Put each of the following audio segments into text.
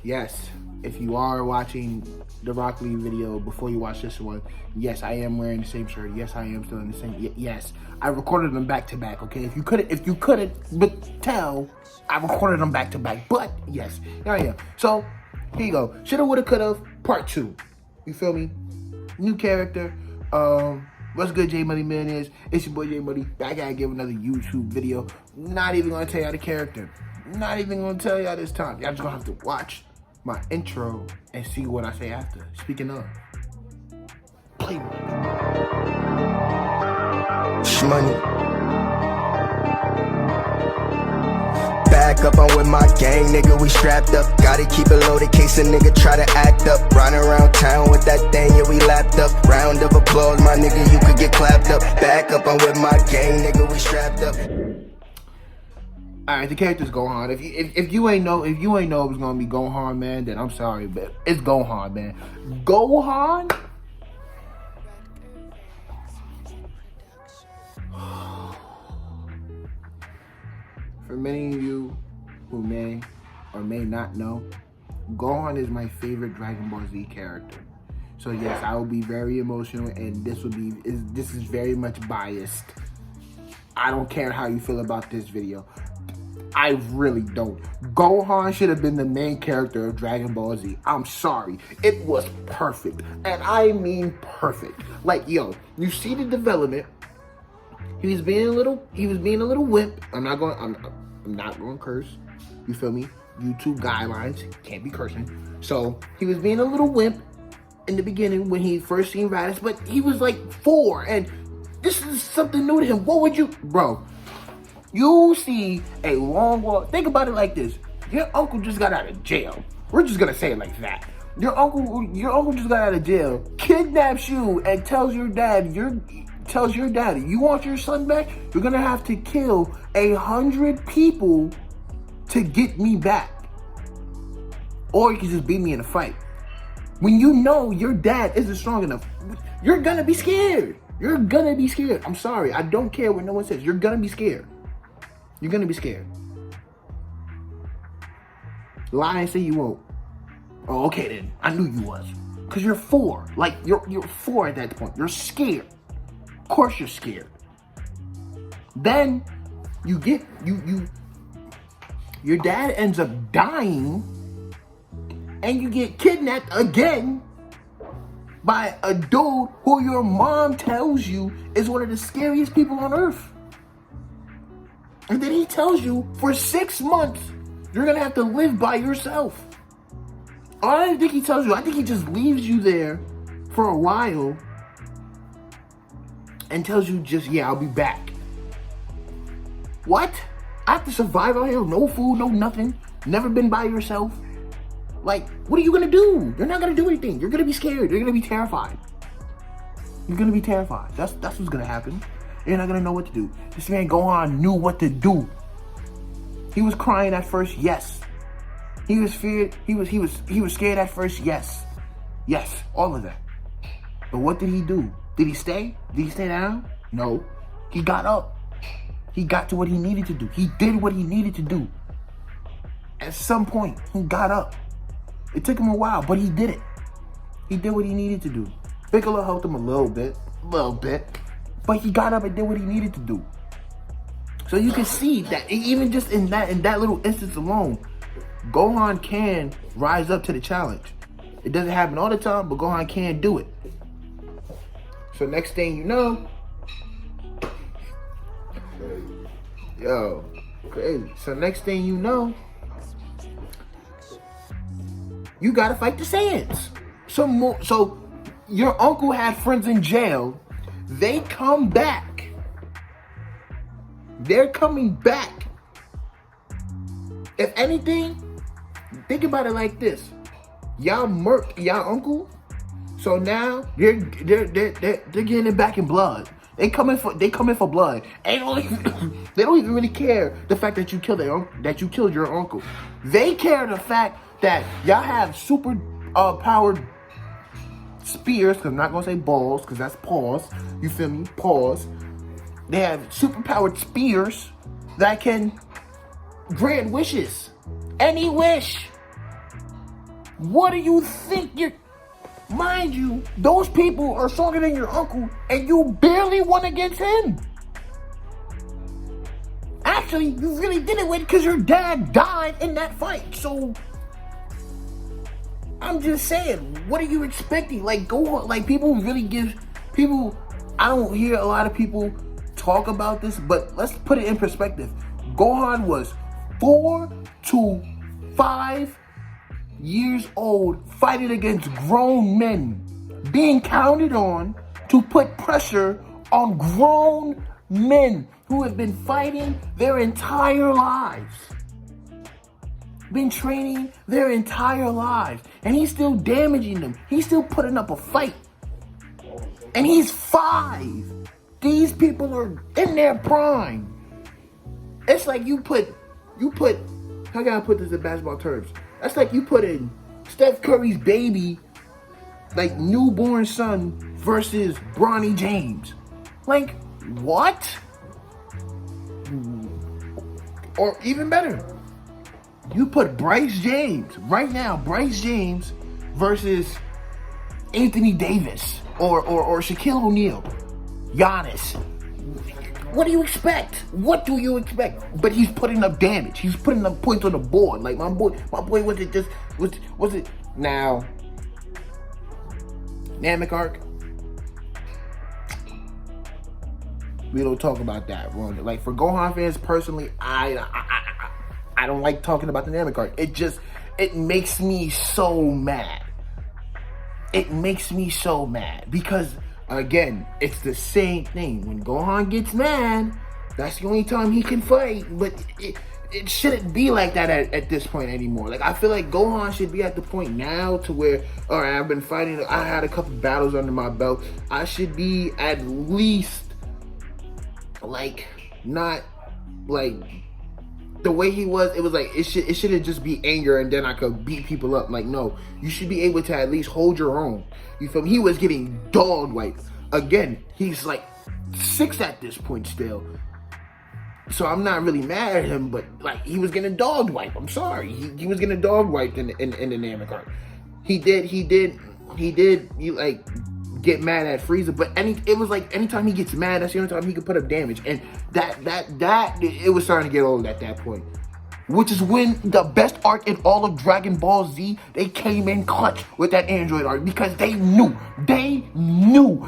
Yes, if you are watching the Rock Lee video before you watch this one, yes, I am wearing the same shirt. Yes, I am still in the same. Yes, I recorded them back to back. Okay, if you couldn't but tell, I recorded them back to back. But yes, here I am. So here you go. Shoulda, woulda, coulda. Part 2. You feel me? New character. What's good, J Money Millionaires? It's your boy J Money. I gotta give another YouTube video. Not even gonna tell y'all the character. Not even gonna tell y'all this time. Y'all just gonna have to watch my intro and see what I say after. Speaking of, play with me. Money. Back up, I'm with my gang, nigga, we strapped up. Gotta keep it loaded, case a nigga try to act up. Riding around town with that thing, yeah, we lapped up. Round of applause, my nigga, you could get clapped up. Back up, I'm with my gang, nigga, we strapped up. Alright, the character's Gohan. If you ain't know it was gonna be Gohan, man, then I'm sorry, but it's Gohan, man. Gohan? For many of you who may or may not know, Gohan is my favorite Dragon Ball Z character. So yes, I will be very emotional, and this is very much biased. I don't care how you feel about this video. I really don't. Gohan should have been the main character of Dragon Ball Z. I'm sorry. It was perfect. And I mean perfect. Like, yo, you see the development. He was being a little wimp. I'm not going to curse. You feel me? YouTube guidelines, can't be cursing. So he was being a little wimp in the beginning when he first seen Raditz, but he was like 4, and this is something new to him. What would you, bro? You see a long walk. Think about it like this: your uncle just got out of jail. We're just gonna say it like that. Your uncle just got out of jail, kidnaps you, and tells your dad, you want your son back? You're gonna have to kill 100 people to get me back. Or you can just beat me in a fight. When you know your dad isn't strong enough, you're gonna be scared. You're gonna be scared. I'm sorry. I don't care what no one says. You're gonna be scared. You're gonna be scared. Lie and say you won't. Oh, okay then. I knew you was. Cause you're 4. Like you're 4 at that point. You're scared. Of course you're scared. Then you get your dad ends up dying, and you get kidnapped again by a dude who your mom tells you is one of the scariest people on earth. And then he tells you for 6 months you're gonna have to live by yourself. I don't think he tells you. I think he just leaves you there for a while and tells you yeah, I'll be back. What? I have to survive out here, no food, no nothing, never been by yourself? Like, what are you gonna do? You're not gonna do anything. You're gonna be scared. You're gonna be terrified. You're gonna be terrified. That's what's gonna happen. You're not gonna know what to do. This man Gohan knew what to do. He was crying at first, yes. He was feared. He was scared at first, yes. Yes, all of that. But what did he do? Did he stay? Did he stay down? No. He got up. He got to what he needed to do. He did what he needed to do. At some point, he got up. It took him a while, but he did it. He did what he needed to do. Piccolo helped him a little bit, but he got up and did what he needed to do. So you can see that even just in that little instance alone, Gohan can rise up to the challenge. It doesn't happen all the time, but Gohan can do it. So next thing you know, crazy. So next thing you know, you gotta fight the Saiyans. So your uncle had friends in jail. They come back. They're coming back. If anything, think about it like this: y'all murked y'all uncle, so now they're getting it back in blood. They coming for blood. They don't even really care the fact that you killed your uncle. They care the fact that y'all have super powered spears, because I'm not gonna say balls, because that's paws. You feel me? Paws. They have super powered spears that can grant wishes. Any wish. What do you think you're... Mind you, those people are stronger than your uncle, and you barely won against him. Actually, you really didn't win because your dad died in that fight. So, I'm just saying, what are you expecting? Like, people really give people... I don't hear a lot of people talk about this, but let's put it in perspective. Gohan was 4 to 5 years old, fighting against grown men, being counted on to put pressure on grown men who have been fighting their entire lives, been training their entire lives, and he's still damaging them. He's still putting up a fight, and he's 5. These people are in their prime. It's like you put, how can I put this in basketball terms? That's like you put in Steph Curry's baby, like newborn son, versus Bronny James. Like, what? Or even better, you put Bryce James, right now, Bryce James versus Anthony Davis or Shaquille O'Neal, Giannis. What do you expect? What do you expect? But he's putting up damage. He's putting up points on the board. Like my boy was it now Namek arc? We don't talk about that. Like for Gohan fans personally, I don't like talking about the Namek arc. It makes me so mad. It makes me so mad because again, it's the same thing. When Gohan gets mad, that's the only time he can fight. But it shouldn't be like that at this point anymore. Like, I feel like Gohan should be at the point now to where, all right, I've been fighting. I had a couple battles under my belt. I should be at least, like, not, like, the way he was, it was like, it shouldn't just be anger and then I could beat people up. Like, no, you should be able to at least hold your own. You feel me? He was getting dog wiped. Again, he's like 6 at this point still. So I'm not really mad at him, but like he was getting dog wiped. I'm sorry. He was getting dog wiped in the Namek arc. He did you like get mad at Frieza, but it was like anytime he gets mad, that's the only time he could put up damage. And that it was starting to get old at that point. Which is when the best arc in all of Dragon Ball Z, they came in clutch with that Android arc because they knew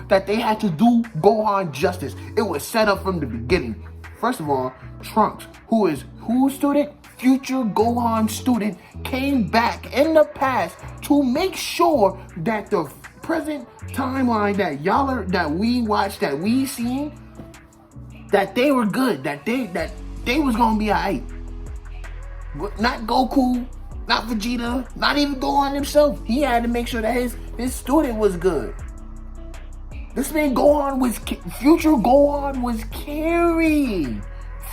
that they had to do Gohan justice. It was set up from the beginning. First of all, Trunks, whose student? Future Gohan student, came back in the past to make sure that the present timeline that we watched, that we seen, that they were good, that they was gonna be alright. Not Goku, not Vegeta, not even Gohan himself. He had to make sure that his student was good. This man future Gohan was carrying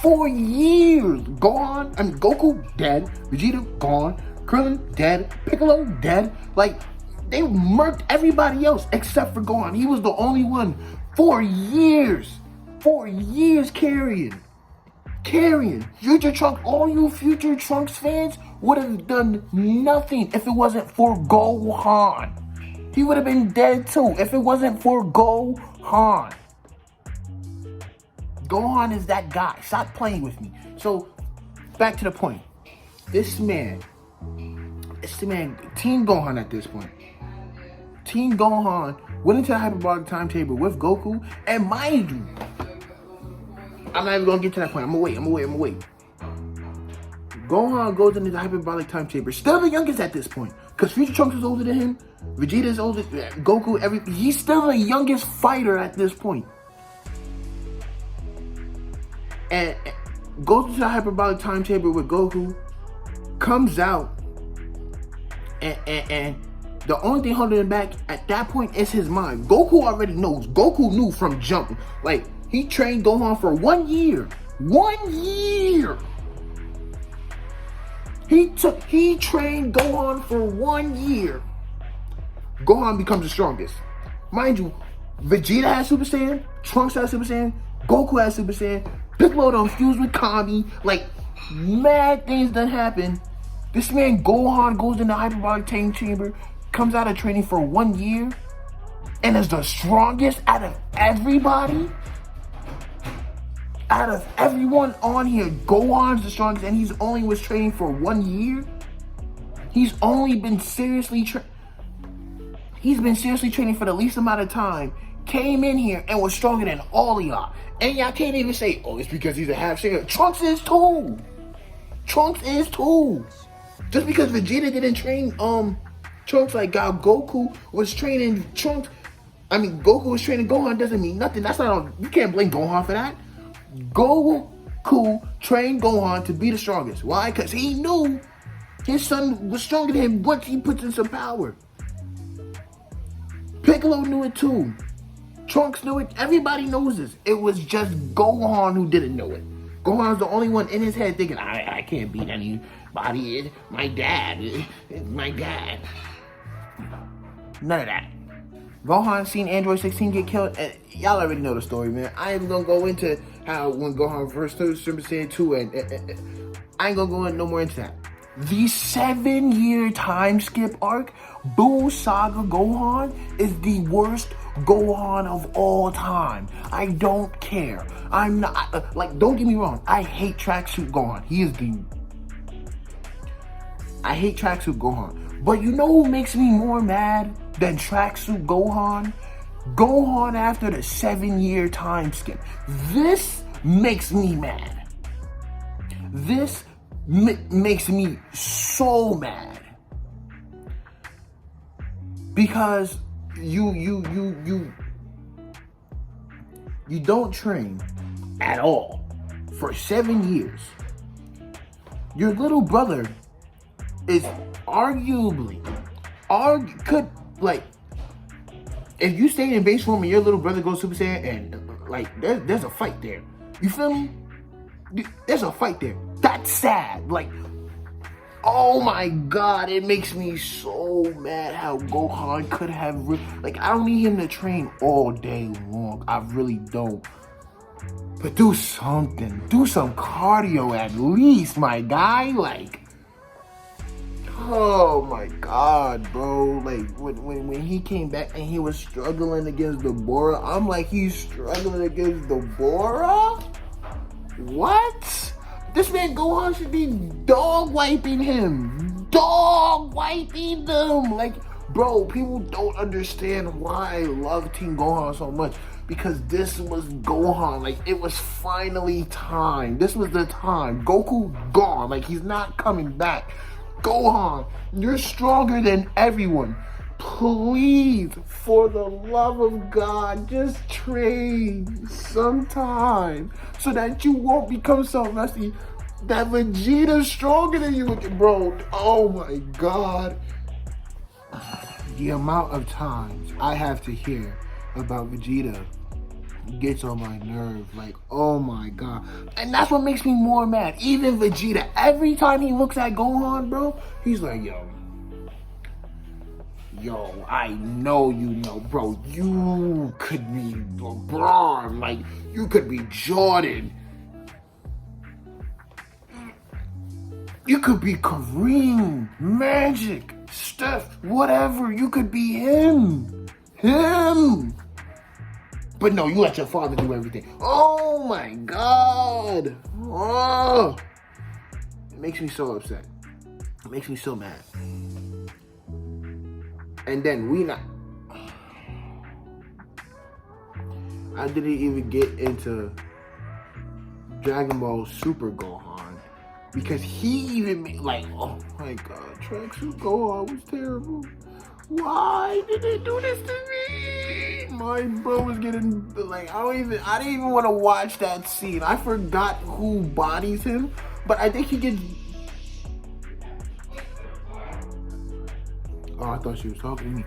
for years. Goku dead, Vegeta gone, Krillin dead, Piccolo dead. Like, they murked everybody else except for Gohan. He was the only one for years carrying. Future Trunks, all you Future Trunks fans would have done nothing if it wasn't for Gohan. He would have been dead too if it wasn't for Gohan. Gohan is that guy. Stop playing with me. So, back to the point. This man, Team Gohan at this point. Team Gohan went into the hyperbolic timetable with Goku, and mind you, I'm not even gonna get to that point. I'm gonna wait. Gohan goes into the hyperbolic timetable, still the youngest at this point, because Future Trunks is older than him, Vegeta is older, Goku, he's still the youngest fighter at this point. And goes into the hyperbolic timetable with Goku, comes out, and the only thing holding him back at that point is his mind. Goku already knows. Goku knew from jump. Like, he trained Gohan for 1 year. 1 year! He trained Gohan for 1 year. Gohan becomes the strongest. Mind you, Vegeta has Super Saiyan, Trunks has Super Saiyan, Goku has Super Saiyan, Piccolo done fused with Kami. Like, mad things done happen This man Gohan goes in the hyperbolic tank chamber, comes out of training for 1 year, and is the strongest out of everybody. Out of everyone on here, Gohan's the strongest, and he's only was training for 1 year. He's only been seriously training for the least amount of time. Came in here and was stronger than all of y'all. And y'all can't even say, oh, it's because he's a half Saiyan. Trunks is too. Trunks is too. Just because Vegeta didn't train Trunks like Goku was training Trunks. I mean, Goku was training Gohan doesn't mean nothing. That's not. You can't blame Gohan for that. Goku trained Gohan to be the strongest. Why? Because he knew his son was stronger than him once he puts in some power. Piccolo knew it too. Trunks knew it. Everybody knows this. It was just Gohan who didn't know it. Gohan's the only one in his head thinking, I can't beat anybody. My dad. None of that. Gohan seen Android 16 get killed. And y'all already know the story, man. I ain't gonna go into how when Gohan first took Super Saiyan 2 and I ain't gonna go no more into that. The 7-year time skip arc, Buu Saga Gohan, is the worst Gohan of all time. I don't care. I'm not, don't get me wrong. I hate Tracksuit Gohan. I hate Tracksuit Gohan. But you know who makes me more mad than Tracksuit Gohan? Gohan after the 7-year time skip. This makes me mad. This makes me so mad. Because you don't train at all for 7 years. Your little brother is arguably if you stay in base form and your little brother goes Super Saiyan and there's a fight there. You feel me? There's a fight there. That's sad. Oh my God, it makes me so mad how Gohan could have I don't need him to train all day long. I really don't. But do something. Do some cardio at least, my guy. Oh my God, bro. When he came back and he was struggling against the Bora, I'm like, he's struggling against the Bora? What? This man Gohan should be dog wiping him. Dog wiping them. Bro, people don't understand why I love Team Gohan so much. Because this was Gohan. It was finally time. This was the time. Goku gone. He's not coming back. Gohan, you're stronger than everyone. Please, for the love of God, just train sometime so that you won't become so rusty that Vegeta's stronger than you, bro. Oh my God. The amount of times I have to hear about Vegeta gets on my nerve. Oh my God. And that's what makes me more mad. Even Vegeta, every time he looks at Gohan, bro, he's like, yo, I know you know, bro, you could be LeBron, you could be Jordan. You could be Kareem, Magic, Steph, whatever. You could be him. But no, you let your father do everything. Oh my God. Oh. It makes me so upset. It makes me so mad. And then I didn't even get into Dragon Ball Super Gohan. Because he even made, oh my God, Tracksuit Gohan was terrible. Why did they do this to me? My bro was getting, I didn't even want to watch that scene. I forgot who bodies him, but I think he gets, oh, I thought she was talking to me.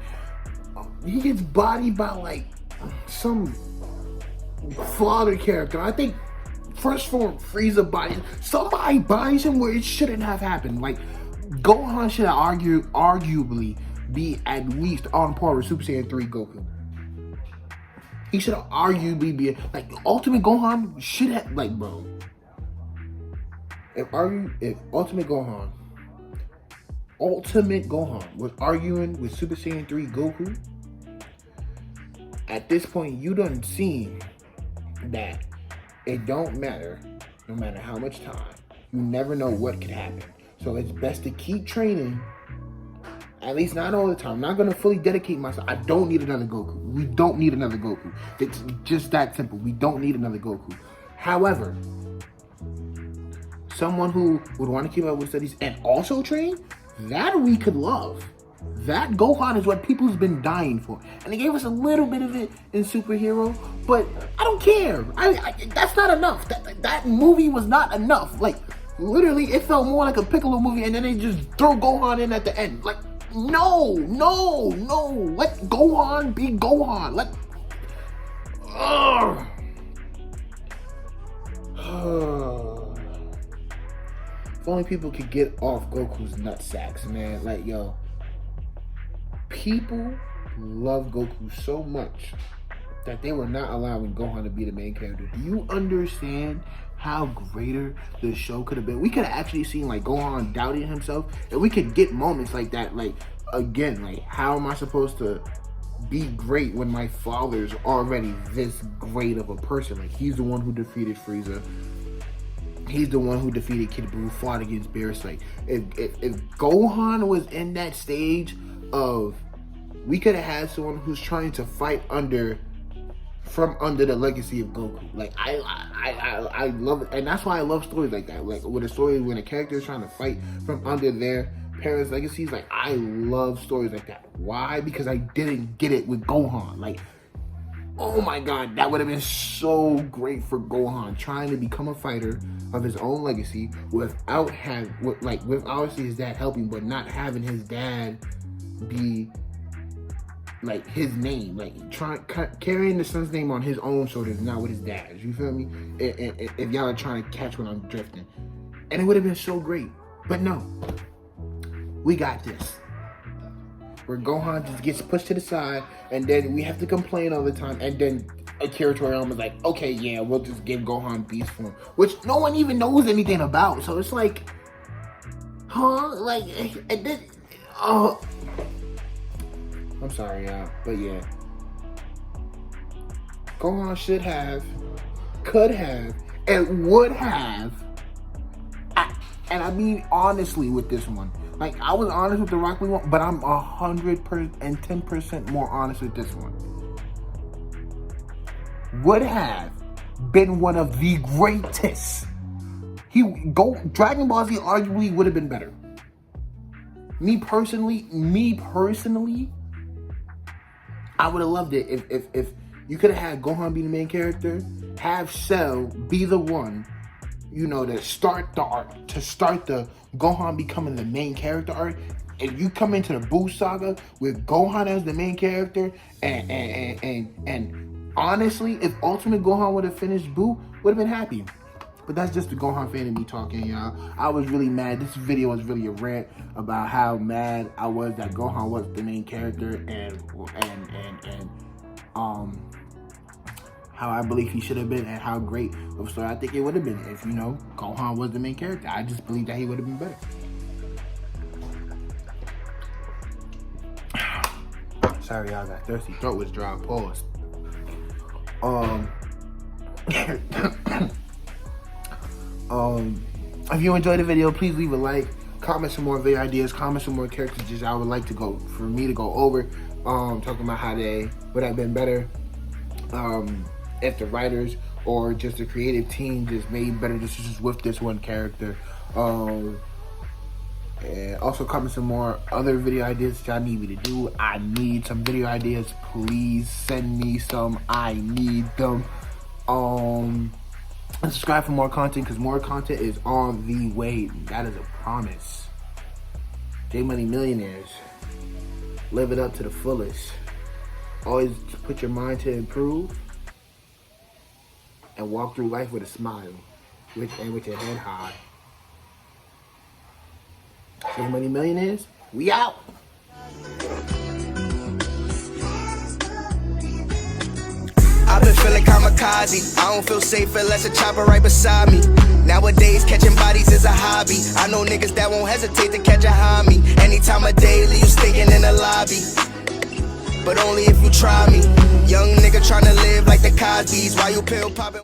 He gets bodied by, some father character. I think first form Frieza bodies. Somebody bodies him where it shouldn't have happened. Gohan should have arguably be at least on par with Super Saiyan 3 Goku. He should have arguably be Ultimate Gohan should have bro. If Ultimate Gohan Ultimate Gohan was arguing with Super Saiyan 3 Goku, at this point you done seen that it don't matter, no matter how much time, you never know what could happen. So it's best to keep training, at least not all the time. I'm not gonna fully dedicate myself. I don't need another Goku. We don't need another Goku. It's just that simple. We don't need another Goku. However, someone who would want to keep up with studies and also train, that we could love. That Gohan is what people's been dying for. And they gave us a little bit of it in Superhero, but I don't care. That's not enough. That movie was not enough. Like, literally, it felt more like a Piccolo movie, and then they just throw Gohan in at the end. Like, no. Let Gohan be Gohan. If only people could get off Goku's nutsacks, man. Like, yo, people love Goku so much that they were not allowing Gohan to be the main character. Do you understand how greater the show could have been? We could have actually seen like Gohan doubting himself, and we could get moments like that. Like, again, like, how am I supposed to be great when my father's already this great of a person? Like, he's the one who defeated Frieza. He's the one who defeated Kid Buu, fought against Beerus. Like, if Gohan was in that stage of, we could have had someone who's trying to fight from under the legacy of Goku. Like, I love it, and that's why I love stories like that. Like, with a story when a character is trying to fight from under their parents' legacies. Like, I love stories like that. Why? Because I didn't get it with Gohan. Like, oh my god, that would have been so great for Gohan, trying to become a fighter of his own legacy without with obviously his dad helping, but not having his dad be like his name, like carrying the son's name on his own shoulders, not with his dad's. You feel me? If y'all are trying to catch when I'm drifting, and it would have been so great, but no, we got this. Where Gohan just gets pushed to the side, and then we have to complain all the time, and then Akira Toriyama is like, okay, yeah, we'll just give Gohan beast form, which no one even knows anything about. So it's like, huh? Like, and then, oh, I'm sorry, y'all, but yeah, Gohan should have, could have, and would have, and I mean honestly with this one. Like, I was honest with the Rock Lee one, but I'm 110% more honest with this one. Would have been one of the greatest. Dragon Ball Z arguably would have been better. Me personally, I would have loved it if you could have had Gohan be the main character, have Cell be the one, you know, to start the arc, to start the Gohan becoming the main character arc, and you come into the Buu saga with Gohan as the main character, and honestly, if Ultimate Gohan would have finished Buu, would have been happy. But that's just the Gohan fan in me talking, y'all. I was really mad. This video was really a rant about how mad I was that Gohan was the main character, and how I believe he should have been, and how great of a story I think it would have been if, you know, Gohan was the main character. I just believe that he would have been better. Sorry, y'all, got thirsty. Throat was dry. Pause. If you enjoyed the video, please leave a like, comment some more video ideas, comment some more characters I would like to go for me to go over. Talking about how they would have been better. If the writers or just the creative team just made better decisions with this one character. And also comment some more other video ideas that y'all need me to do. I need some video ideas. Please send me some. I need them. And subscribe for more content, because more content is on the way. That is a promise. J Money Millionaires. Live it up to the fullest. Always put your mind to improve. And walk through life with a smile, and with your head high. J Money Millionaires, we out. I've been feeling kamikaze. I don't feel safe unless a chopper right beside me. Nowadays, catching bodies is a hobby. I know niggas that won't hesitate to catch a homie. Any time of day, leave you stinking in the lobby. But only if you try me. Young nigga tryna live like the Cosbys. Why you pill poppin'?